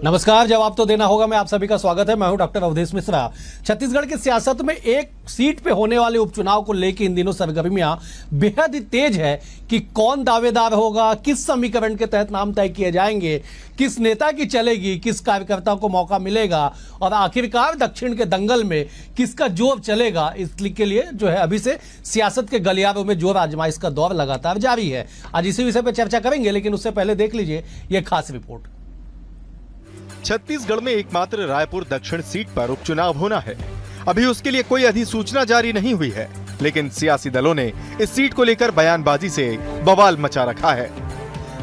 नमस्कार। जवाब तो देना होगा। मैं आप सभी का स्वागत है। मैं हूं डॉक्टर अवधेश मिश्रा। छत्तीसगढ़ की सियासत में एक सीट पे होने वाले उपचुनाव को लेकर इन दिनों सरगर्मियां बेहद ही तेज है कि कौन दावेदार होगा, किस समीकरण के तहत नाम तय किए जाएंगे, किस नेता की चलेगी, किस कार्यकर्ता को मौका मिलेगा और आखिरकार दक्षिण के दंगल में किसका जोर चलेगा। इसके लिए जो है अभी से सियासत के गलियारों में जोर आजमाइश का दौर लगातार जारी है। आज इसी विषय पर चर्चा करेंगे, लेकिन उससे पहले देख लीजिए यह खास रिपोर्ट। छत्तीसगढ़ में एकमात्र रायपुर दक्षिण सीट पर उपचुनाव होना है। अभी उसके लिए कोई अधिसूचना जारी नहीं हुई है, लेकिन सियासी दलों ने इस सीट को लेकर बयानबाजी से बवाल मचा रखा है।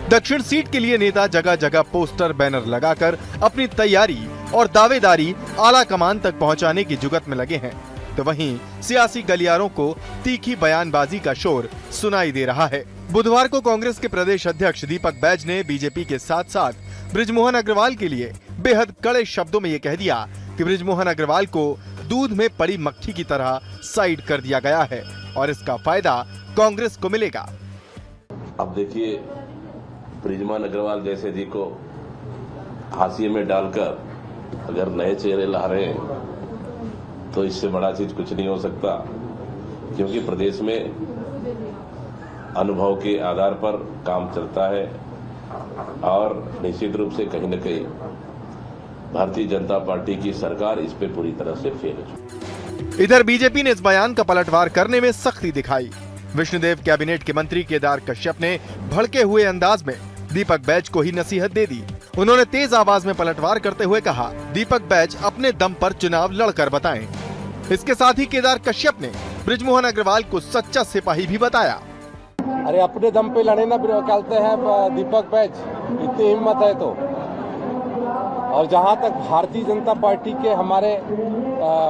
दक्षिण सीट के लिए नेता जगह जगह पोस्टर बैनर लगाकर अपनी तैयारी और दावेदारी आला कमान तक पहुंचाने की जुगत में लगे हैं, तो वहीं सियासी गलियारों को तीखी बयानबाजी का शोर सुनाई दे रहा है। बुधवार को कांग्रेस के प्रदेश अध्यक्ष दीपक बैज ने बीजेपी के साथ साथ बृजमोहन अग्रवाल के लिए बेहद कड़े शब्दों में ये कह दिया कि बृजमोहन अग्रवाल को दूध में पड़ी मक्खी की तरह साइड कर दिया गया है और इसका फायदा कांग्रेस को मिलेगा। अब देखिए, बृजमोहन अग्रवाल जैसे जी को हाशिए में डालकर अगर नए चेहरे ला रहे हैं तो इससे बड़ा चीज कुछ नहीं हो सकता, क्योंकि प्रदेश में अनुभव के आधार पर काम चलता है और निश्चित रूप से कहीं न कहीं भारतीय जनता पार्टी की सरकार इस पे पूरी तरह से फेल है। इधर बीजेपी ने इस बयान का पलटवार करने में सख्ती दिखाई। विष्णुदेव कैबिनेट के मंत्री केदार कश्यप ने भड़के हुए अंदाज में दीपक बैज को ही नसीहत दे दी। उन्होंने तेज आवाज में पलटवार करते हुए कहा, दीपक बैज अपने दम पर चुनाव लड़कर बताएं। इसके साथ ही केदार कश्यप ने बृजमोहन अग्रवाल को सच्चा सिपाही भी बताया। अरे अपने दम पे लड़े ना कहते हैं दीपक बैज, इतनी हिम्मत है तो। और जहां तक भारतीय जनता पार्टी के हमारे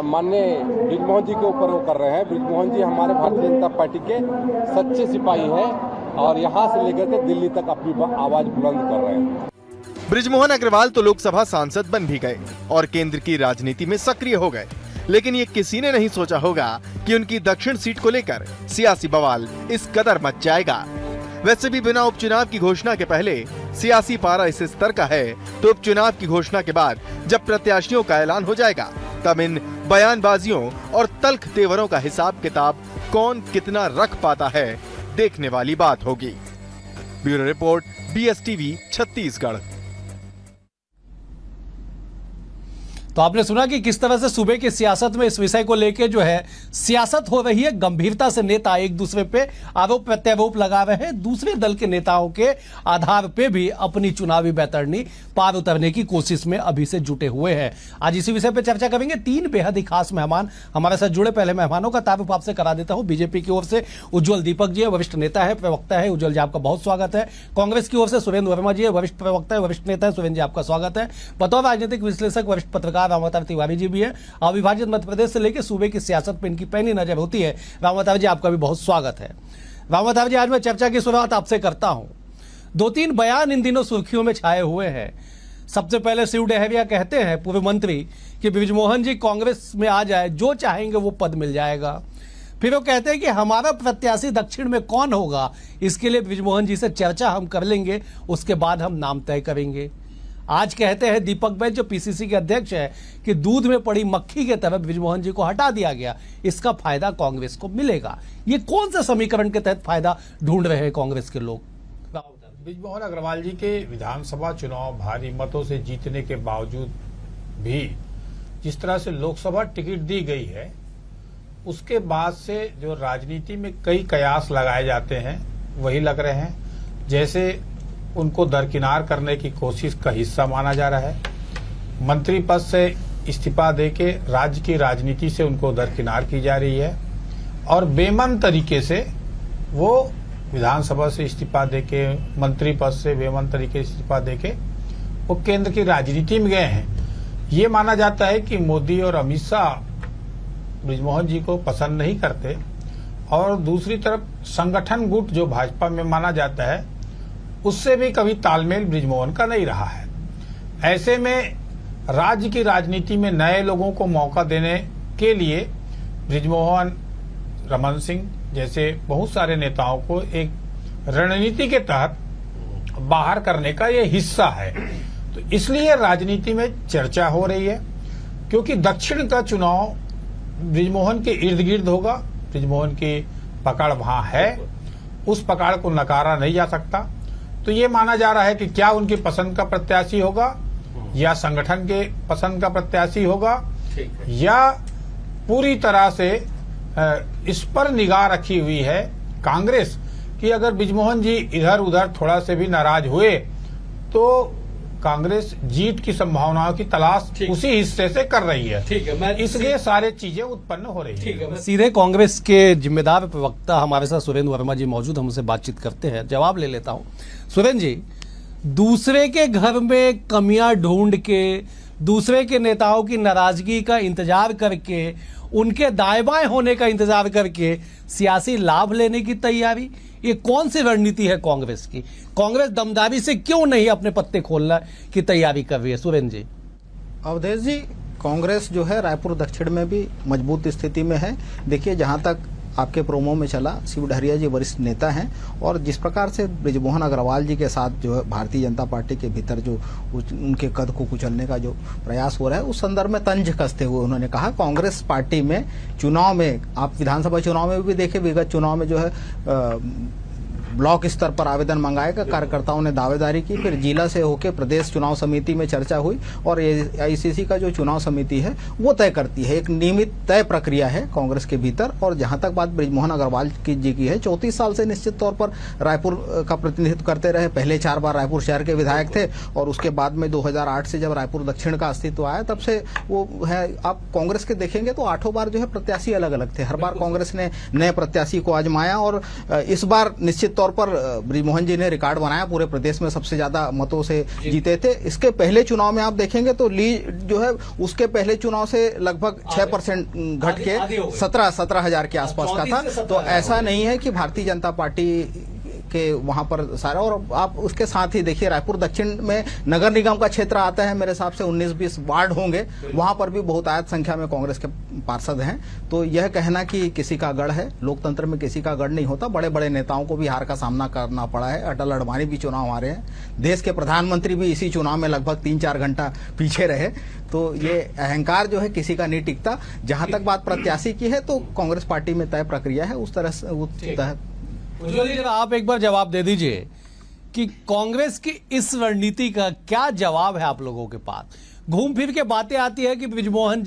माननीय बृजमोहन जी के ऊपर वो कर रहे हैं, बृजमोहन जी हमारे भारतीय जनता पार्टी के सच्चे सिपाही हैं और यहां से लेकर के दिल्ली तक अपनी आवाज बुलंद कर रहे हैं। बृजमोहन अग्रवाल तो लोकसभा सांसद बन भी गए और केंद्र की राजनीति में सक्रिय हो गए, लेकिन ये किसी ने नहीं सोचा होगा कि उनकी दक्षिण सीट को लेकर सियासी बवाल इस कदर मच जाएगा। वैसे भी बिना उपचुनाव की घोषणा के पहले सियासी पारा इस स्तर का है, तो उपचुनाव की घोषणा के बाद जब प्रत्याशियों का ऐलान हो जाएगा, तब इन बयानबाजियों और तल्ख तेवरों का हिसाब किताब कौन कितना रख पाता है, देखने वाली बात होगी। Bureau report, BSTV Chhattisgarh. तो आपने सुना कि किस तरह से सूबे की सियासत में इस विषय को लेकर जो है सियासत हो रही है। गंभीरता से नेता एक दूसरे पे आरोप प्रत्यारोप लगा रहे हैं। दूसरे दल के नेताओं के आधार पे भी अपनी चुनावी बैतरणी पार उतरने की कोशिश में अभी से जुटे हुए हैं। आज इसी विषय पर चर्चा करेंगे। तीन बेहद ही खास मेहमान हमारे साथ जुड़े। पहले मेहमानों का तारुफ आपसे करा देता हूं। बीजेपी की ओर से उज्जवल दीपक जी है, वरिष्ठ नेता है, प्रवक्ता है। उज्जवल जी, आपका बहुत स्वागत है। कांग्रेस की ओर से सुरेंद्र वर्मा जी है, वरिष्ठ प्रवक्ता है, वरिष्ठ नेता है। सुरेंद्र जी, आपका स्वागत है। बतौर राजनीतिक विश्लेषक वरिष्ठ पत्रकार रामावतार तिवारी जी भी है। अविभाजित मध्य प्रदेश से लेकर सूबे की सियासत पर इनकी पैनी नजर होती है। रामावतार जी, आपका भी बहुत स्वागत है। रामावतार जी, आज मैं चर्चा की शुरुआत आपसे करता हूं। दो तीन बयान इन दिनों सुर्खियों में छाए हुए हैं। सबसे पहले शिव डहरिया कहते हैं, पूर्व मंत्री, कि बृजमोहन जी कांग्रेस में आ जाए, जो चाहेंगे वो पद मिल जाएगा। फिर वो कहते हैं कि हमारा प्रत्याशी दक्षिण में कौन होगा, इसके लिए बृजमोहन जी से चर्चा हम कर लेंगे, उसके बाद हम नाम तय करेंगे। आज कहते हैं दीपक बैज, जो PCC के अध्यक्ष है, कि दूध में पड़ी मक्खी के तरह बृजमोहन जी को हटा दिया गया, इसका फायदा कांग्रेस को मिलेगा। ये कौन सा समीकरण के तहत फायदा ढूंढ रहे हैं कांग्रेस के लोग? बृजमोहन अग्रवाल जी के विधानसभा चुनाव भारी मतों से जीतने के बावजूद भी जिस तरह से लोकसभा टिकट दी गई है, उसके बाद से जो राजनीति में कई कयास लगाए जाते हैं वही लग रहे हैं। जैसे उनको दरकिनार करने की कोशिश का हिस्सा माना जा रहा है। मंत्री पद से इस्तीफा देके राज्य की राजनीति से उनको दरकिनार की जा रही है और बेमन तरीके से वो विधानसभा से इस्तीफा देके, मंत्री पद से बेमन तरीके से इस्तीफा देके वो केंद्र की राजनीति में गए हैं। ये माना जाता है कि मोदी और अमित शाह बृजमोहन जी को पसंद नहीं करते और दूसरी तरफ संगठन गुट जो भाजपा में माना जाता है, उससे भी कभी तालमेल बृजमोहन का नहीं रहा है। ऐसे में राज्य की राजनीति में नए लोगों को मौका देने के लिए बृजमोहन, रमन सिंह जैसे बहुत सारे नेताओं को एक रणनीति के तहत बाहर करने का ये हिस्सा है। तो इसलिए राजनीति में चर्चा हो रही है, क्योंकि दक्षिण का चुनाव बृजमोहन के इर्द गिर्द होगा। बृजमोहन की पकड़ वहां है, उस पकड़ को नकारा नहीं जा सकता। तो ये माना जा रहा है कि क्या उनकी पसंद का प्रत्याशी होगा या संगठन के पसंद का प्रत्याशी होगा, या पूरी तरह से इस पर निगाह रखी हुई है कांग्रेस कि अगर बृजमोहन जी इधर उधर थोड़ा से भी नाराज हुए तो कांग्रेस जीत की संभावनाओं की तलाश उसी हिस्से से कर रही है। ठीक है, मैं इसलिए सारे चीजें उत्पन्न हो रही है। सीधे कांग्रेस के जिम्मेदार प्रवक्ता हमारे साथ सुरेंद्र वर्मा जी मौजूद, हम उनसे बातचीत करते हैं, जवाब ले लेता हूं। सुरेंद्र जी, दूसरे के घर में कमियां ढूंढ के, दूसरे के नेताओं की नाराजगी का इंतजार करके, उनके दाएं बाएं होने का इंतजार करके सियासी लाभ लेने की तैयारी, ये कौन सी रणनीति है कांग्रेस की? कांग्रेस दमदारी से क्यों नहीं अपने पत्ते खोलने की तैयारी कर रही है? सुरेंद्र जी। अवधेश जी, कांग्रेस जो है रायपुर दक्षिण में भी मजबूत स्थिति में है। देखिए, जहां तक आपके प्रोमो में चला, शिव डहरिया जी वरिष्ठ नेता हैं और जिस प्रकार से बृजमोहन अग्रवाल जी के साथ जो है भारतीय जनता पार्टी के भीतर जो उनके कद को कुचलने का जो प्रयास हो रहा है, उस संदर्भ में तंज कसते हुए उन्होंने कहा कांग्रेस पार्टी में चुनाव में, आप विधानसभा चुनाव में भी देखे, विगत चुनाव में जो है ब्लॉक स्तर पर आवेदन मंगाएगा, कार्यकर्ताओं ने दावेदारी की, फिर जिला से होकर प्रदेश चुनाव समिति में चर्चा हुई और AICC का जो चुनाव समिति है वो तय करती है। एक नियमित तय प्रक्रिया है कांग्रेस के भीतर। और जहां तक बात बृजमोहन अग्रवाल जी की है, 34 साल से निश्चित तौर पर रायपुर का प्रतिनिधित्व करते रहे। पहले 4 बार रायपुर शहर के विधायक थे और उसके बाद में 2008 से जब रायपुर दक्षिण का अस्तित्व आया तब से वो है। आप कांग्रेस के देखेंगे तो 8 बार जो है प्रत्याशी अलग अलग थे। हर बार कांग्रेस ने नए प्रत्याशी को आजमाया और इस बार निश्चित तौर पर बृजमोहन जी ने रिकॉर्ड बनाया, पूरे प्रदेश में सबसे ज्यादा मतों से जीते थे। इसके पहले चुनाव में आप देखेंगे तो लीड जो है उसके पहले चुनाव से लगभग 6% घट के 17,000 के आसपास का था। तो ऐसा नहीं है कि भारतीय जनता पार्टी के वहां पर सारा, और आप उसके साथ ही देखिए रायपुर दक्षिण में नगर निगम का क्षेत्र आता है, मेरे हिसाब से 19-20 वार्ड होंगे, वहां पर भी बहुत आयत संख्या में कांग्रेस के पार्षद हैं। तो यह कहना कि किसी का गढ़ है, लोकतंत्र में किसी का गढ़ नहीं होता। बड़े बड़े नेताओं को भी हार का सामना करना पड़ा है। अटल अडवाणी भी चुनाव हारे हैं, देश के प्रधानमंत्री भी इसी चुनाव में लगभग 3-4 घंटा पीछे रहे। तो ये अहंकार जो है किसी का नहीं टिकता। जहां तक बात प्रत्याशी की है तो कांग्रेस पार्टी में तय प्रक्रिया है, उस तरह से उज्ज्वल जी, आप एक बार जवाब दे दीजिए कि कांग्रेस की इस रणनीति का क्या जवाब है आप लोगों के पास? घूम फिर के बातें आती है कि बृजमोहन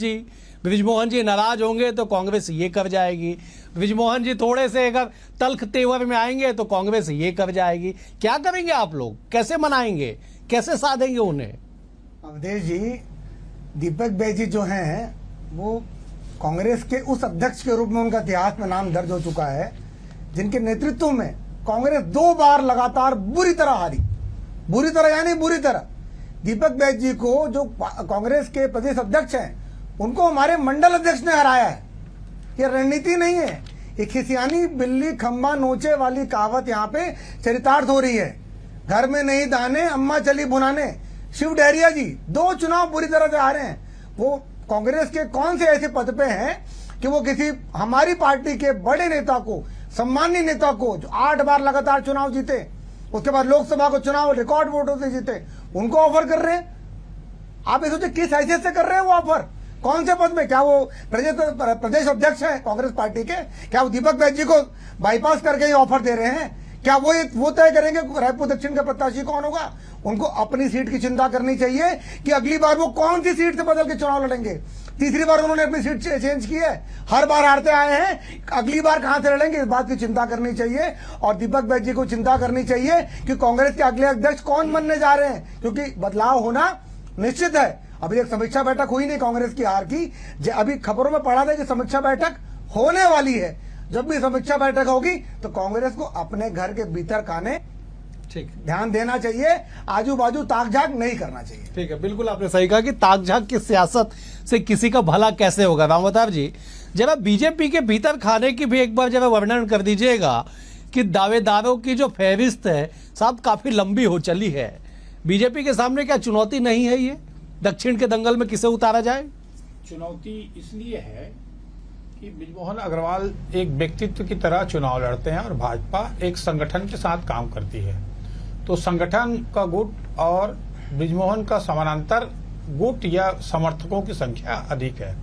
जी नाराज होंगे तो कांग्रेस ये कर जाएगी, बृजमोहन जी थोड़े से अगर तल्ख तेवर में आएंगे तो कांग्रेस ये कर जाएगी। क्या करेंगे आप लोग? कैसे मनाएंगे, कैसे साधेंगे उन्हें? अवधेश जी, दीपक बैज जी जो हैं वो कांग्रेस के उस अध्यक्ष के रूप में उनका इतिहास में नाम दर्ज हो चुका है जिनके नेतृत्व में कांग्रेस 2 बार लगातार बुरी तरह हारी। बुरी तरह यानी बुरी तरह। दीपक बैज जी को, जो कांग्रेस के प्रदेश अध्यक्ष हैं, उनको हमारे मंडल अध्यक्ष ने हराया है। ये रणनीति नहीं है, ये खिसियानी बिल्ली खंबा नोचे वाली कहावत यहाँ पे चरितार्थ हो रही है। घर में नहीं दाने, अम्मा चली बुनाने। शिव डहरिया जी 2 चुनाव बुरी तरह से हारे हैं। वो कांग्रेस के कौन से ऐसे पद पे हैं कि वो किसी हमारी पार्टी के बड़े नेता को, सम्मानीय नेता को, जो 8 बार लगातार चुनाव जीते, उसके बाद लोकसभा को चुनाव रिकॉर्ड वोटों से जीते, उनको ऑफर कर रहे हैं? आप ये सोचिए किस हैसियत से कर रहे हैं वो ऑफर, कौन से पद में? क्या वो प्रदेश अध्यक्ष हैं कांग्रेस पार्टी के? क्या वो दीपक बैज जी को बाईपास करके ही ऑफर दे रहे हैं? क्या वो तय करेंगे रायपुर दक्षिण का प्रत्याशी कौन होगा? उनको अपनी सीट की चिंता करनी चाहिए कि अगली बार वो कौन सी सीट से बदल के चुनाव लड़ेंगे। तीसरी बार उन्होंने अपनी सीट चेंज की है, हर बार हारते आए हैं, अगली बार कहां से लड़ेंगे, इस बात की चिंता करनी चाहिए। और दीपक बैज जी को चिंता करनी चाहिए कि कांग्रेस के अगले अध्यक्ष कौन बनने जा रहे हैं, क्योंकि बदलाव होना निश्चित है। अभी एक समीक्षा बैठक हुई नहीं कांग्रेस की हार की, अभी खबरों में पढ़ा था कि समीक्षा बैठक होने वाली है। जब भी समीक्षा बैठक होगी तो कांग्रेस को अपने घर के भीतर खाने ध्यान देना चाहिए, आजू बाजू ताक झाक नहीं करना चाहिए। ठीक है, बिल्कुल आपने सही कहा कि ताक झाक की सियासत से किसी का भला कैसे होगा। रामवतार जी, जब बीजेपी के भीतर खाने की भी एक बार जब वर्णन कर दीजिएगा कि दावेदारों की जो फहरिस्त है साहब काफी लंबी हो चली है। बीजेपी के सामने क्या चुनौती नहीं है ये? दक्षिण के दंगल में किसे उतारा जाए? चुनौती इसलिए है कि बृजमोहन अग्रवाल एक व्यक्तित्व की तरह चुनाव लड़ते हैं और भाजपा एक संगठन के साथ काम करती है। तो संगठन का गुट और बृजमोहन का समानांतर गुट या समर्थकों की संख्या अधिक है।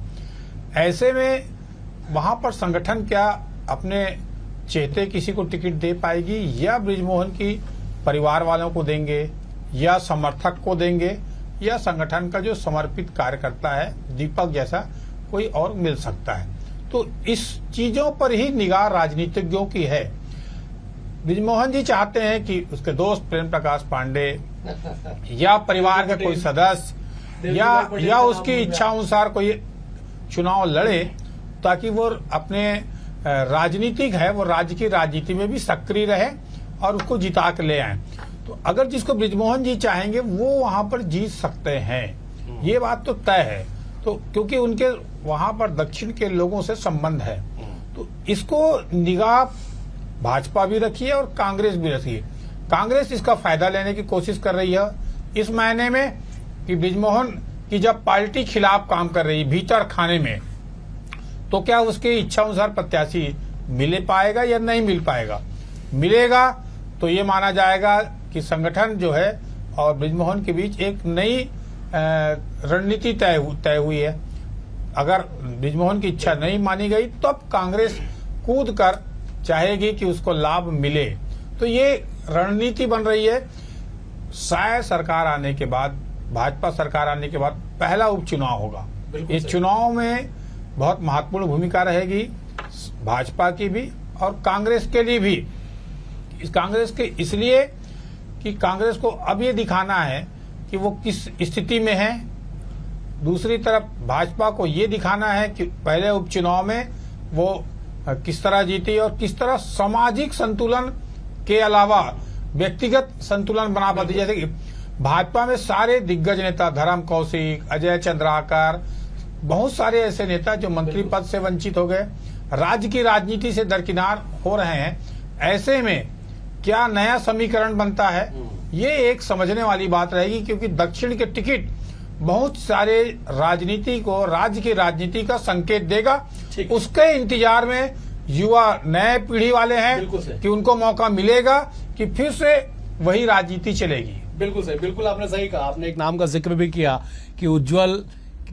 ऐसे में वहां पर संगठन क्या अपने चहेते किसी को टिकट दे पाएगी, या बृजमोहन की परिवार वालों को देंगे, या समर्थक को देंगे, या संगठन का जो समर्पित कार्यकर्ता है दीपक जैसा कोई और मिल सकता है। तो इस चीजों पर ही निगाह राजनीतिज्ञों की है। बृजमोहन जी चाहते हैं कि उसके दोस्त प्रेम प्रकाश पांडे या परिवार के कोई सदस्य या उसकी इच्छा अनुसार कोई चुनाव लड़े, ताकि वो अपने राजनीतिक है वो राज्य की राजनीति में भी सक्रिय रहे और उसको जिता के ले आए। तो अगर जिसको बृजमोहन जी चाहेंगे वो वहां पर जीत सकते हैं, ये बात तो तय है। तो क्योंकि उनके वहां पर दक्षिण के लोगों से संबंध है, तो इसको निगाह भाजपा भी रखी है और कांग्रेस भी रखी है। कांग्रेस इसका फायदा लेने की कोशिश कर रही है इस मायने में कि बृजमोहन की जब पार्टी खिलाफ काम कर रही है भीतर खाने में, तो क्या उसके इच्छा अनुसार प्रत्याशी मिल पाएगा या नहीं मिल पाएगा। मिलेगा तो ये माना जाएगा कि संगठन जो है और बृजमोहन के बीच एक नई रणनीति तय हुई है। अगर बृजमोहन की इच्छा नहीं मानी गई तो अब कांग्रेस कूद कर चाहेगी कि उसको लाभ मिले। तो ये रणनीति बन रही है। शायद सरकार आने के बाद, भाजपा सरकार आने के बाद पहला उपचुनाव होगा। इस चुनाव में बहुत महत्वपूर्ण भूमिका रहेगी भाजपा की भी और कांग्रेस के लिए भी। इस कांग्रेस के इसलिए कि कांग्रेस को अब ये दिखाना है कि वो किस स्थिति में है। दूसरी तरफ भाजपा को ये दिखाना है कि पहले उपचुनाव में वो किस तरह जीती और किस तरह सामाजिक संतुलन के अलावा व्यक्तिगत संतुलन बना पाती। जैसे कि भाजपा में सारे दिग्गज नेता धर्म कौशिक, अजय चंद्राकर, बहुत सारे ऐसे नेता जो मंत्री पद से वंचित हो गए, राज्य की राजनीति से दरकिनार हो रहे हैं। ऐसे में क्या नया समीकरण बनता है, ये एक समझने वाली बात रहेगी, क्योंकि दक्षिण के टिकट बहुत सारे राजनीति को, राज्य की राजनीति का संकेत देगा। उसके इंतजार में युवा नए पीढ़ी वाले हैं कि उनको मौका मिलेगा कि फिर से वही राजनीति चलेगी। बिल्कुल सही, बिल्कुल आपने सही कहा। आपने एक नाम का जिक्र भी किया कि उज्जवल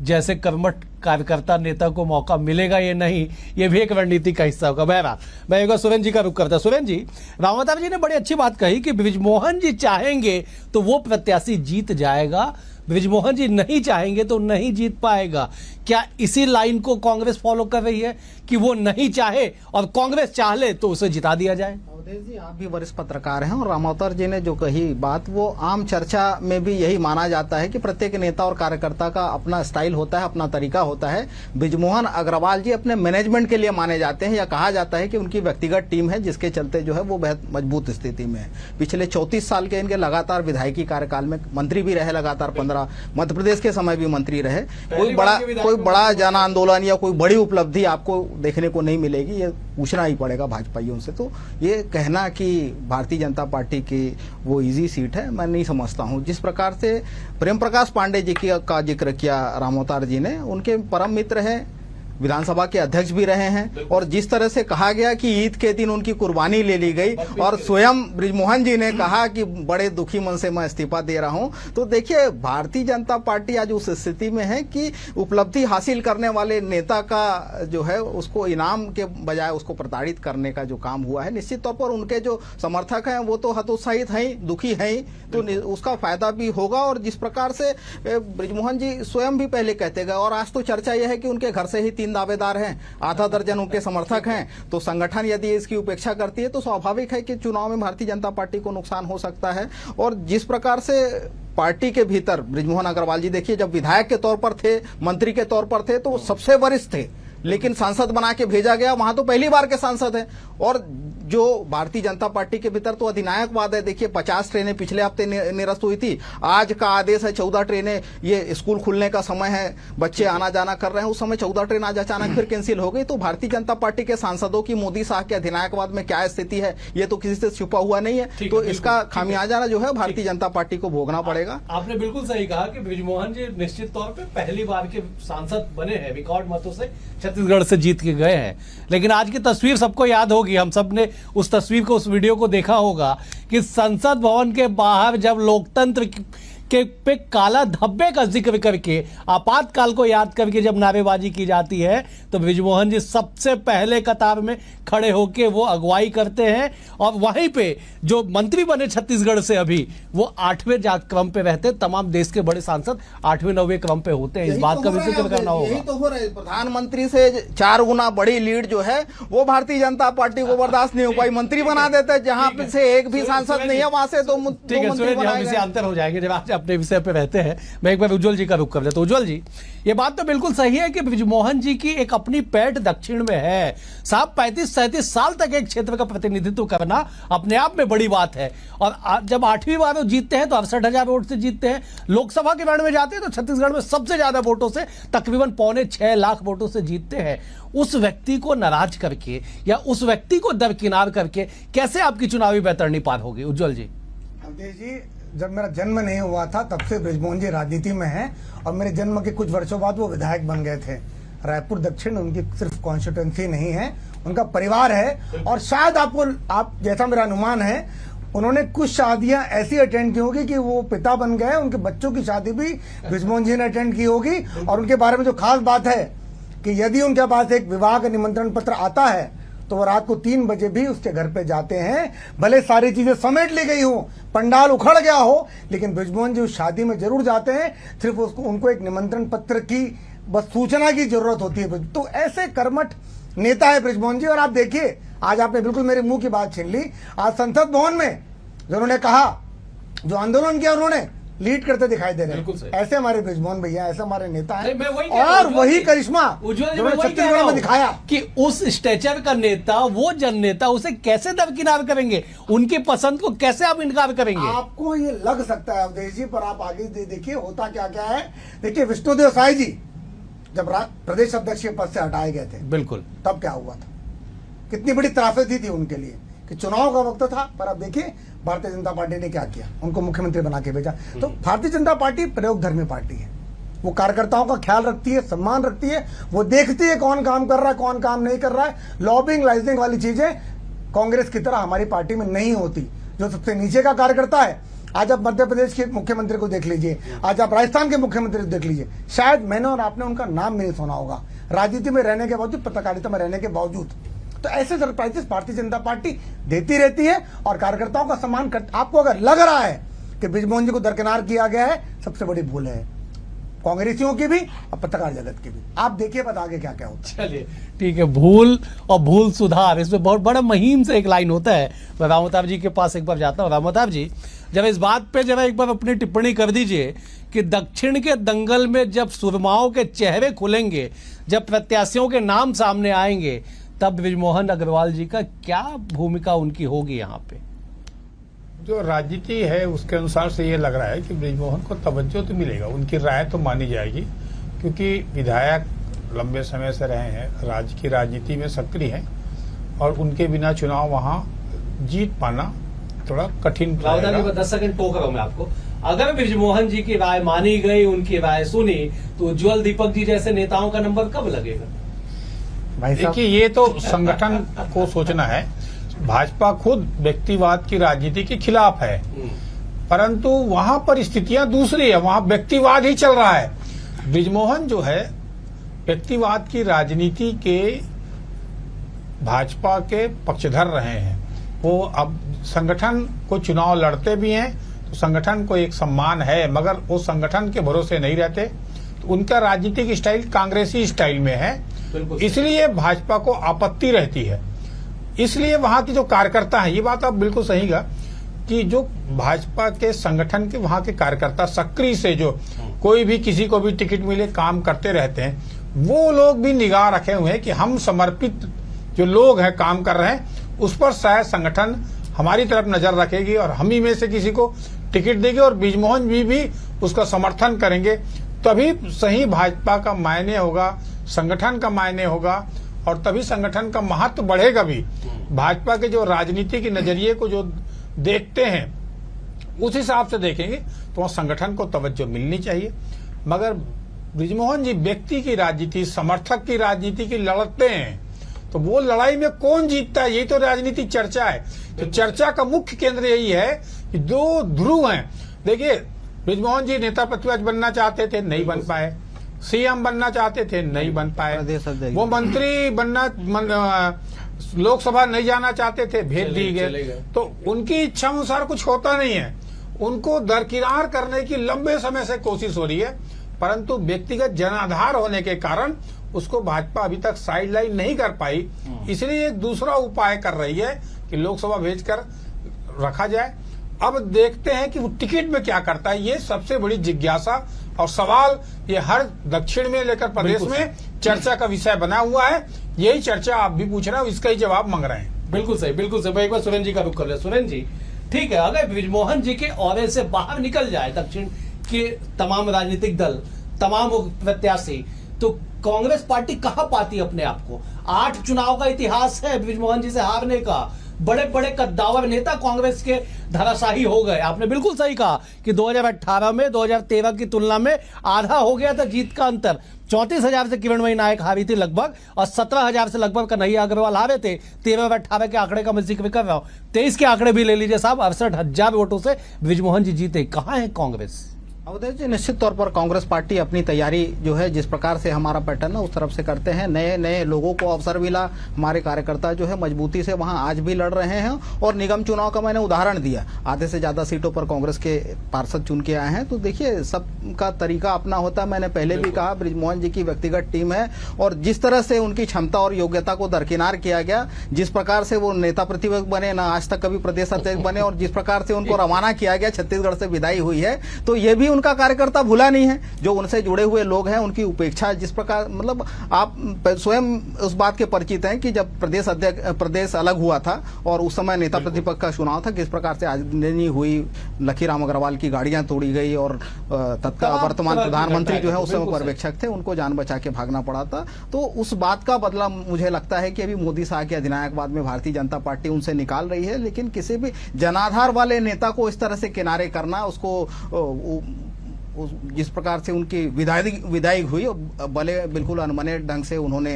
जैसे कर्मठ कार्यकर्ता नेता को मौका मिलेगा या नहीं, ये भी एक रणनीति का हिस्सा होगा। बहरहाल मैं एक बार सुरेंद्र जी का रुख करता। सुरेंद्र जी, रामावतार जी ने बड़ी अच्छी बात कही कि बृजमोहन जी चाहेंगे तो वो प्रत्याशी जीत जाएगा, बृजमोहन जी नहीं चाहेंगे तो नहीं जीत पाएगा। क्या इसी लाइन को कांग्रेस फॉलो कर रही है कि वो नहीं चाहे और कांग्रेस चाह ले तो उसे जिता दिया जाए? जी, आप भी वरिष्ठ पत्रकार हैं और रामावतार जी ने जो कही बात, वो आम चर्चा में भी यही माना जाता है कि प्रत्येक नेता और कार्यकर्ता का अपना स्टाइल होता है, अपना तरीका होता है। बृजमोहन अग्रवाल जी अपने मैनेजमेंट के लिए माने जाते हैं, या कहा जाता है कि उनकी व्यक्तिगत टीम है जिसके चलते जो है वो बहुत मजबूत स्थिति में है। पिछले 34 साल के इनके लगातार विधायकी कार्यकाल में मंत्री भी रहे, लगातार 15 मध्य प्रदेश के समय भी मंत्री रहे। कोई बड़ा जन आंदोलन या कोई बड़ी उपलब्धि आपको देखने को नहीं मिलेगी, ये पूछना ही पड़ेगा भाजपाइयों से। तो ये कहना कि भारतीय जनता पार्टी की वो इजी सीट है, मैं नहीं समझता हूं। जिस प्रकार से प्रेम प्रकाश पांडे जी का जिक्र किया रामावतार जी ने, उनके परम मित्र हैं, विधानसभा के अध्यक्ष भी रहे हैं, और जिस तरह से कहा गया कि ईद के दिन उनकी कुर्बानी ले ली गई और स्वयं बृजमोहन जी ने कहा कि बड़े दुखी मन से मैं इस्तीफा दे रहा हूं। तो देखिए, भारतीय जनता पार्टी आज उस स्थिति में है कि उपलब्धि हासिल करने वाले नेता का जो है उसको इनाम के बजाय उसको प्रताड़ित करने का जो काम हुआ है, निश्चित तौर पर उनके जो समर्थक हैं वो तो हतोत्साहित हैं, दुखी हैं, तो उसका फायदा भी होगा। और जिस प्रकार से बृजमोहन जी स्वयं भी पहले कहते गए, और आज तो चर्चा यह है कि उनके घर से ही 3 दावेदार हैं, आधा दर्जन उनके समर्थक हैं, तो संगठन यदि इसकी उपेक्षा करती है तो स्वाभाविक है कि चुनाव में भारतीय जनता पार्टी को नुकसान हो सकता है। और जिस प्रकार से पार्टी के भीतर बृजमोहन अग्रवाल जी, देखिए, जब विधायक के तौर पर थे, मंत्री के तौर पर थे, तो वो सबसे वरिष्ठ थे, लेकिन सांसद बना के भेजा गया, वहां तो पहली बार के सांसद हैं। और जो भारतीय जनता पार्टी के भीतर तो अधिनायकवाद है। देखिए, 50 ट्रेनें पिछले हफ्ते निरस्त हुई थी, आज का आदेश है 14 ट्रेनें, ये स्कूल खुलने का समय है, बच्चे आना जाना कर रहे हैं, उस समय 14 ट्रेन आज अचानक फिर कैंसिल हो गई। तो भारतीय जनता पार्टी के सांसदों की मोदी शाह के अधिनायकवाद में क्या स्थिति है, ये तो किसी से छुपा हुआ नहीं है। तो इसका खामियाजा जो है भारतीय जनता पार्टी को भोगना पड़ेगा। आपने बिल्कुल सही कहा कि बृजमोहन जी निश्चित तौर पर पहली बार के सांसद बने हैं, रिकॉर्ड मतों से छत्तीसगढ़ से जीत के गए हैं। लेकिन आज की तस्वीर सबको याद होगी, हम सब ने उस तस्वीर को, उस वीडियो को देखा होगा कि संसद भवन के बाहर जब लोकतंत्र के पे काला धब्बे का जिक्र करके, आपातकाल को याद करके जब नारेबाजी की जाती है तो बृजमोहन जी सबसे पहले कतार में खड़े होके वो अगुवाई करते हैं। और वहीं पे जो मंत्री बने छत्तीसगढ़ से अभी, वो 8वें क्रम पे रहते हैं। तमाम देश के बड़े सांसद 8वें 9वें क्रम पे होते हैं। इस बात का भी जिक्र करना होगा। यही तो हो रहा है। प्रधानमंत्री से 4 गुना बड़ी लीड जो है वो भारतीय जनता पार्टी को बर्दाश्त नहीं हो पाई। मंत्री बना देते हैं, जहां से एक भी सांसद नहीं है वहां से दो ठीक है सूरज जी, हम इसे अंतर हो जाएंगे जब आप अपने विषय पे रहते हैं। मैं एक बार उज्जवल जी का रुख कर लेता हूं। उज्जवल जी, ये बात तो बिल्कुल सही है कि बृजमोहन जी की एक अपनी पैठ दक्षिण में है। साहब 35-37 साल तक एक क्षेत्र का प्रतिनिधित्व करना अपने आप में बड़ी बात है। और जब 8वीं बार वो जीतते हैं तो 68,000 वोट से जीतते हैं। लोकसभा के रण में जाते हैं तो छत्तीसगढ़ में सबसे ज्यादा वोटों से, तकरीबन 6.25 लाख वोटों से जीतते हैं। उस व्यक्ति को नाराज करके या उस व्यक्ति को दरकिनार करके कैसे आपकी चुनावी बैतरणी पार होगी? उज्जवल जी। अवधेश जी, जब मेरा जन्म नहीं हुआ था तब से बृजमोहन जी राजनीति में हैं और मेरे जन्म के कुछ वर्षों बाद वो विधायक बन गए थे। रायपुर दक्षिण उनकी सिर्फ कॉन्स्टिट्यूंसी नहीं है, उनका परिवार है। और शायद आप जैसा मेरा अनुमान है, उन्होंने कुछ शादियां ऐसी अटेंड की होगी कि वो पिता बन गए, उनके बच्चों की शादी भी बृजमोहन जी ने अटेंड की होगी। और उनके बारे में जो खास बात है कि यदि उनके पास एक विवाह का निमंत्रण पत्र आता है तो वो रात को 3 बजे भी उसके घर पे जाते हैं। भले सारी चीजें समेट ली गई हो, पंडाल उखड़ गया हो, लेकिन बृजमोहन जी उस शादी में जरूर जाते हैं। सिर्फ उनको एक निमंत्रण पत्र की बस सूचना की जरूरत होती है। तो ऐसे कर्मठ नेता है बृजमोहन जी। और आप देखिए, आज आपने बिल्कुल मेरे मुंह की बात छीन ली। आज संसद भवन में जो उन्होंने कहा, जो आंदोलन किया उन्होंने, लीड करते दिखाई दे रहे हैं। ऐसे हमारे बृजमोहन भैया, ऐसे हमारे नेता हैं। और वही करिश्मा छत्तीसगढ़ में दिखाया कि उस स्टेचर का नेता, वो जन नेता, उसे कैसे दरकिनार करेंगे? उनकी पसंद को कैसे आप इनकार करेंगे? आपको ये लग सकता है अवधेश जी, पर आप आगे देखिए होता क्या क्या है। देखिए, विष्णुदेव साय जी जब प्रदेश अध्यक्ष के पद से हटाए गए थे, बिल्कुल, तब क्या हुआ था? कितनी बड़ी त्रासदी थी उनके लिए कि चुनाव का वक्त था। पर अब देखिए भारतीय जनता पार्टी ने क्या किया, उनको मुख्यमंत्री बना के भेजा। तो भारतीय जनता पार्टी प्रयोगधर्मी पार्टी है। वो कार्यकर्ताओं का ख्याल रखती है, सम्मान रखती है। वो देखती है कौन काम कर रहा है, कौन काम नहीं कर रहा है। लॉबिंग लाइजनिंग वाली चीजें कांग्रेस की तरह हमारी पार्टी में नहीं होती। जो सबसे नीचे का कार्यकर्ता है, आज आप मध्य प्रदेश के मुख्यमंत्री को देख लीजिए, आज आप राजस्थान के मुख्यमंत्री को देख लीजिए, शायद मैंने और आपने उनका नाम नहीं सुना होगा, राजनीति में रहने के बावजूद, पत्रकारिता में रहने के बावजूद। तो ऐसे सरप्राइजेस भारतीय जनता पार्टी देती रहती है और कार्यकर्ताओं का सम्मान कर। आपको अगर लग रहा है कि बृजमोहन जी को दरकिनार किया गया है, सबसे बड़ी भूल है कांग्रेसियों की भी और पत्रकार जगत की भी। आप देखिए बता आगे क्या क्या होता है। चलिए ठीक है, भूल और भूल सुधार, इसमें बहुत बड़ा मुहिम से एक लाइन होता है। मैं रामोताब जी के पास एक बार जाता हूँ। रामोताब जी, जब इस बात पे जरा एक बार अपनी टिप्पणी कर दीजिए कि दक्षिण के दंगल में जब सुरमाओं के चेहरे खुलेंगे, जब प्रत्याशियों के नाम सामने आएंगे, तब बृजमोहन अग्रवाल जी का क्या भूमिका उनकी होगी यहाँ पे? जो राजनीति है उसके अनुसार से ये लग रहा है कि बृजमोहन को तवज्जो तो मिलेगा, उनकी राय तो मानी जाएगी, क्योंकि विधायक लंबे समय से रहे हैं, राज्य की राजनीति में सक्रिय हैं और उनके बिना चुनाव वहां जीत पाना थोड़ा कठिन रहेगा। 10 सेकंड टोक रहा हूं मैं आपको। अगर बृजमोहन जी की राय मानी गई, उनकी राय सुनी, तो उज्जवल दीपक जी जैसे नेताओं का नंबर कब लगेगा? देखिए, ये तो संगठन को सोचना है। भाजपा खुद व्यक्तिवाद की राजनीति के खिलाफ है, परंतु वहां पर स्थितियां दूसरी है, वहां व्यक्तिवाद ही चल रहा है। बृजमोहन जो है व्यक्तिवाद की राजनीति के भाजपा के पक्षधर रहे हैं। वो अब संगठन को चुनाव लड़ते भी हैं तो संगठन को एक सम्मान है, मगर वो संगठन के भरोसे नहीं रहते। तो उनका राजनीतिक स्टाइल कांग्रेसी स्टाइल में है, इसलिए भाजपा को आपत्ति रहती है। इसलिए वहां की जो कार्यकर्ता है, ये बात आप बिल्कुल सही कहा कि जो भाजपा के संगठन के वहां के कार्यकर्ता सक्रिय से जो कोई भी किसी को भी टिकट मिले काम करते रहते हैं, वो लोग भी निगाह रखे हुए हैं कि हम समर्पित जो लोग हैं काम कर रहे हैं, उस पर शायद संगठन हमारी तरफ नजर रखेगी और हम ही में से किसी को टिकट देगी और बृजमोहन जी भी उसका समर्थन करेंगे। तभी सही भाजपा का मायने होगा, संगठन का मायने होगा और तभी संगठन का महत्व बढ़ेगा भी। भाजपा के जो राजनीति के नजरिए को जो देखते हैं उस हिसाब से देखेंगे तो वहाँ संगठन को तवज्जो मिलनी चाहिए। मगर बृजमोहन जी व्यक्ति की राजनीति, समर्थक की राजनीति की लड़ते हैं, तो वो लड़ाई में कौन जीतता है, यही तो राजनीति चर्चा है। तो चर्चा का मुख्य केंद्र यही है कि दो ध्रुव हैं। देखिए, बृजमोहन जी नेता प्रतिपक्ष बनना चाहते थे, नहीं बन पाए। सीएम बनना चाहते थे, नहीं बन पाए। प्रदेश अध्यक्ष वो मंत्री बनना लोकसभा नहीं जाना चाहते थे, भेज दिए गए। तो उनकी इच्छा अनुसार कुछ होता नहीं है। उनको दरकिनार करने की लंबे समय से कोशिश हो रही है, परंतु व्यक्तिगत जनाधार होने के कारण उसको भाजपा अभी तक साइडलाइन नहीं कर पाई। इसलिए एक दूसरा उपाय कर रही है कि लोकसभा भेजकर रखा जाए। अब देखते हैं कि वो टिकट में क्या करता है। ये सबसे बड़ी जिज्ञासा और सवाल ये हर दक्षिण में लेकर प्रदेश में चर्चा का विषय बना हुआ है। यही चर्चा आप भी पूछ रहे हो, इसका ही जवाब मांग रहे हैं। बिल्कुल सही, बिल्कुल सही। मैं एक बार सुरेंद्र जी का रुख कर ले। सुरेंद्र जी, ठीक है, अगर बृजमोहन जी के औरे से बाहर निकल जाए दक्षिण के तमाम राजनीतिक दल, तमाम प्रत्याशी, तो कांग्रेस पार्टी कहां पाती अपने आप को? 8 चुनाव का इतिहास है बृजमोहन जी से हारने का। बड़े बड़े कद्दावर नेता कांग्रेस के धराशाही हो गए। आपने बिल्कुल सही कहा कि 2018 में 2013 की तुलना में आधा हो गया था जीत का अंतर। 34,000 से किरणमयी नायक हारी थी लगभग, और 17,000 से लगभग कन्हैया अग्रवाल हारे थे। 13 और 18 के आंकड़े का मैं जिक्र कर रहा हूं। 23 के आंकड़े भी ले लीजिए साहब, 68,000 वोटों से बृजमोहन जी जीते। कहां है कांग्रेस? अवधेश जी, निश्चित तौर पर कांग्रेस पार्टी अपनी तैयारी जो है जिस प्रकार से हमारा पैटर्न है उस तरफ से करते हैं। नए नए लोगों को अवसर मिला। हमारे कार्यकर्ता जो है मजबूती से वहां आज भी लड़ रहे हैं। और निगम चुनाव का मैंने उदाहरण दिया, आधे से ज्यादा सीटों पर कांग्रेस के पार्षद चुन के आए हैं। तो देखिए, सबका तरीका अपना होता है। मैंने पहले भी कहा, बृजमोहन जी की व्यक्तिगत टीम है, और जिस तरह से उनकी क्षमता और योग्यता को दरकिनार किया गया, जिस प्रकार से वो नेता प्रतिपक्ष बने, ना आज तक कभी प्रदेश अध्यक्ष बने, और जिस प्रकार से उनको रवाना किया गया, छत्तीसगढ़ से विदाई हुई है, तो ये भी उनका कार्यकर्ता भूला नहीं है। जो उनसे जुड़े हुए लोग हैं उनकी उपेक्षा, जिस प्रकार, मतलब आप स्वयं उस बात के परिचित हैं कि जब प्रदेश अलग हुआ था और उस समय नेता प्रतिपक्ष का चुनाव था, किस प्रकार से आगजनी हुई, लखीराम अग्रवाल की गाड़ियां तोड़ी गई, और तत्काल वर्तमान प्रधानमंत्री जो है उस समय पर्यवेक्षक थे, उनको जान बचा के भागना पड़ा था। तो उस बात का बदला मुझे लगता है कि अभी मोदी शाह के अधिनायकवाद में भारतीय जनता पार्टी उनसे निकाल रही है। लेकिन किसी भी जनाधार वाले नेता को इस तरह से किनारे करना, उसको जिस प्रकार से उनकी विदाई हुई, भले बिल्कुल अनमने ढंग से उन्होंने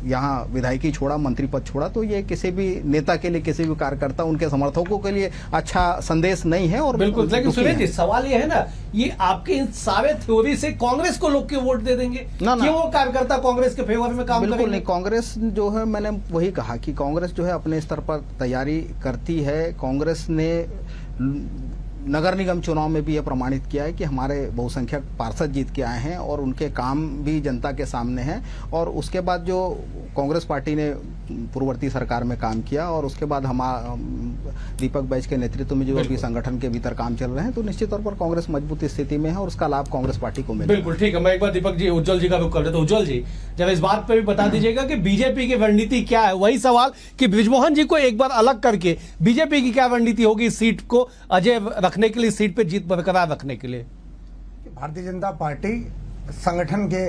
यहाँ विधायकी छोड़ा, मंत्री पद छोड़ा, तो ये किसी भी नेता के लिए, किसी भी कार्यकर्ता, उनके समर्थकों के लिए अच्छा संदेश नहीं है। और बिल्कुल, लेकिन सुरेंद्र जी, सवाल ये है ना, ये आपके इन सारे थ्योरी से कांग्रेस को लोग क्यों वोट दे देंगे? क्यों वो कार्यकर्ता कांग्रेस के फेवर में काम करेंगे? बिल्कुल नहीं। कांग्रेस जो है, मैंने वही कहा कि कांग्रेस जो है अपने स्तर पर तैयारी करती है। कांग्रेस ने नगर निगम चुनाव में भी यह प्रमाणित किया है कि हमारे बहुसंख्यक पार्षद जीत के आए हैं और उनके काम भी जनता के सामने हैं। और उसके बाद जो कांग्रेस पार्टी ने पूर्ववर्ती सरकार में काम किया, और उसके बाद हमारा दीपक बैज के नेतृत्व में जो अभी संगठन के भीतर काम चल रहे हैं, तो निश्चित तौर पर कांग्रेस मजबूत स्थिति में है और उसका लाभ कांग्रेस पार्टी को मिलेगा। बिल्कुल ठीक है। मैं एक बार दीपक जी, उज्जवल जी का रुख कर लेता हूं। उज्जवल जी, जब इस बात पे भी बता दीजिएगा कि बीजेपी की रणनीति क्या है। वही सवाल कि बृजमोहन जी को एक बार अलग करके बीजेपी की क्या रणनीति होगी इस सीट को अजय रखने के लिए, सीट पे जीत बरकरार रखने के लिए? भारतीय जनता पार्टी संगठन के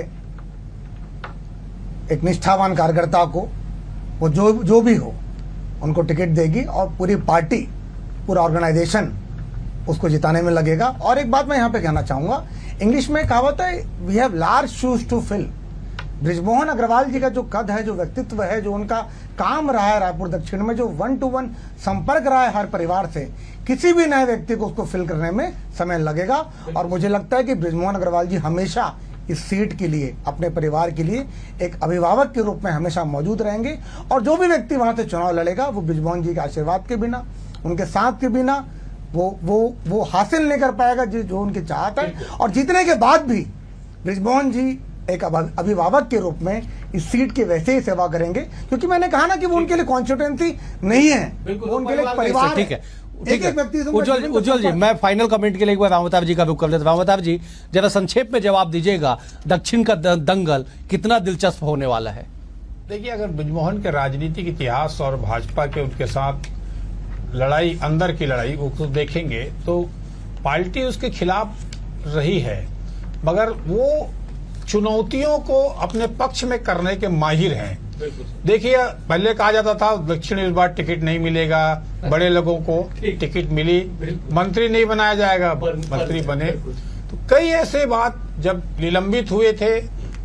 एक निष्ठावान कार्यकर्ता को, वो जो भी हो, उनको टिकट देगी और पूरी पार्टी, पूरा ऑर्गेनाइजेशन उसको जिताने में लगेगा। और एक बात मैं यहाँ पे कहना चाहूंगा, इंग्लिश में कहावत है, we have large shoes to fill. Brijmohan Agrawal ji का जो कद है, जो व्यक्तित्व है, जो उनका काम रहा है रायपुर दक्षिण में, जो 1-to-1 संपर्क रहा है हर परिवार से, किसी भी नए व्यक्ति को उसको फिल करने में समय लगेगा। और मुझे लगता है कि बृजमोहन अग्रवाल जी हमेशा इस सीट के लिए, अपने परिवार के लिए एक अभिभावक के रूप में हमेशा मौजूद रहेंगे। और जो भी व्यक्ति वहां से चुनाव लड़ेगा, वो बृजमोहन जी के आशीर्वाद के बिना, उनके साथ के बिना वो हासिल नहीं कर पाएगा जो उनकी चाहत है। और जीतने के बाद भी बृजमोहन जी एक अभिभावक के रूप में इस सीट की वैसे ही सेवा करेंगे, क्योंकि मैंने कहा ना कि वो उनके लिए कॉन्स्टिट्यूएंसी नहीं है, वो उनके लिए परिवार ठीक है। एक व्यक्ति। उज्जवल जी, मैं फाइनल कमेंट के लिए एक बार रामवतार जी का रुख कर लेता हूं। रामवतार जी, जरा संक्षेप में जवाब दीजिएगा, दक्षिण का दंगल कितना दिलचस्प होने वाला है? देखिए, अगर बृजमोहन के राजनीतिक इतिहास और भाजपा के उनके साथ लड़ाई, अंदर की लड़ाई उसको देखेंगे तो पार्टी उसके खिलाफ रही है, मगर वो चुनौतियों को अपने पक्ष में करने के माहिर हैं। देखिए, पहले कहा जाता था दक्षिण इस बार टिकट नहीं मिलेगा, बड़े लोगों को टिकट मिली, मंत्री नहीं बनाया जाएगा, मंत्री बने। तो कई ऐसे बात जब निलंबित हुए थे,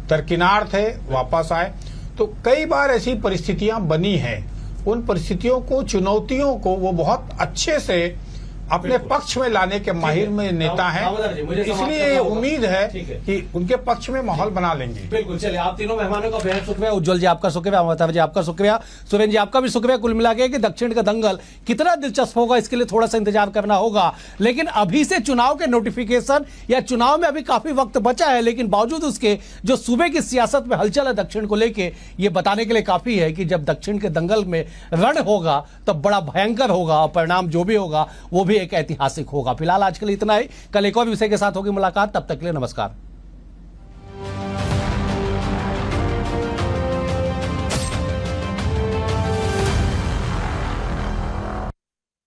दरकिनार थे, वापस आए, तो कई बार ऐसी परिस्थितियां बनी हैं। उन परिस्थितियों को, चुनौतियों को वो बहुत अच्छे से अपने पक्ष में लाने के माहिर में नेता हैं, दामोदर जी, मुझे समाप्त इसलिए करना होगा। उम्मीद है ठीक है। कि उनके पक्ष में माहौल बना लेंगे। बिल्कुल, चलिए आप तीनों मेहमानों का बेहद शुक्रिया। उज्जवल जी आपका शुक्रिया, अमृता जी आपका शुक्रिया, सुरेंद्र जी आपका भी शुक्रिया। कुल मिला के कि दक्षिण का दंगल कितना दिलचस्प होगा इसके लिए थोड़ा सा इंतजार करना होगा, लेकिन अभी से चुनाव के नोटिफिकेशन या चुनाव में अभी काफी वक्त बचा है, लेकिन बावजूद उसके जो सूबे की सियासत में हलचल है दक्षिण को लेके, ये बताने के लिए काफी है कि जब दक्षिण के दंगल में रण होगा तब बड़ा भयंकर होगा और परिणाम जो भी होगा वो भी एक ऐतिहासिक होगा। फिलहाल आज के लिए इतना ही, कल एक और विषय के साथ होगी मुलाकात, तब तक के लिए नमस्कार।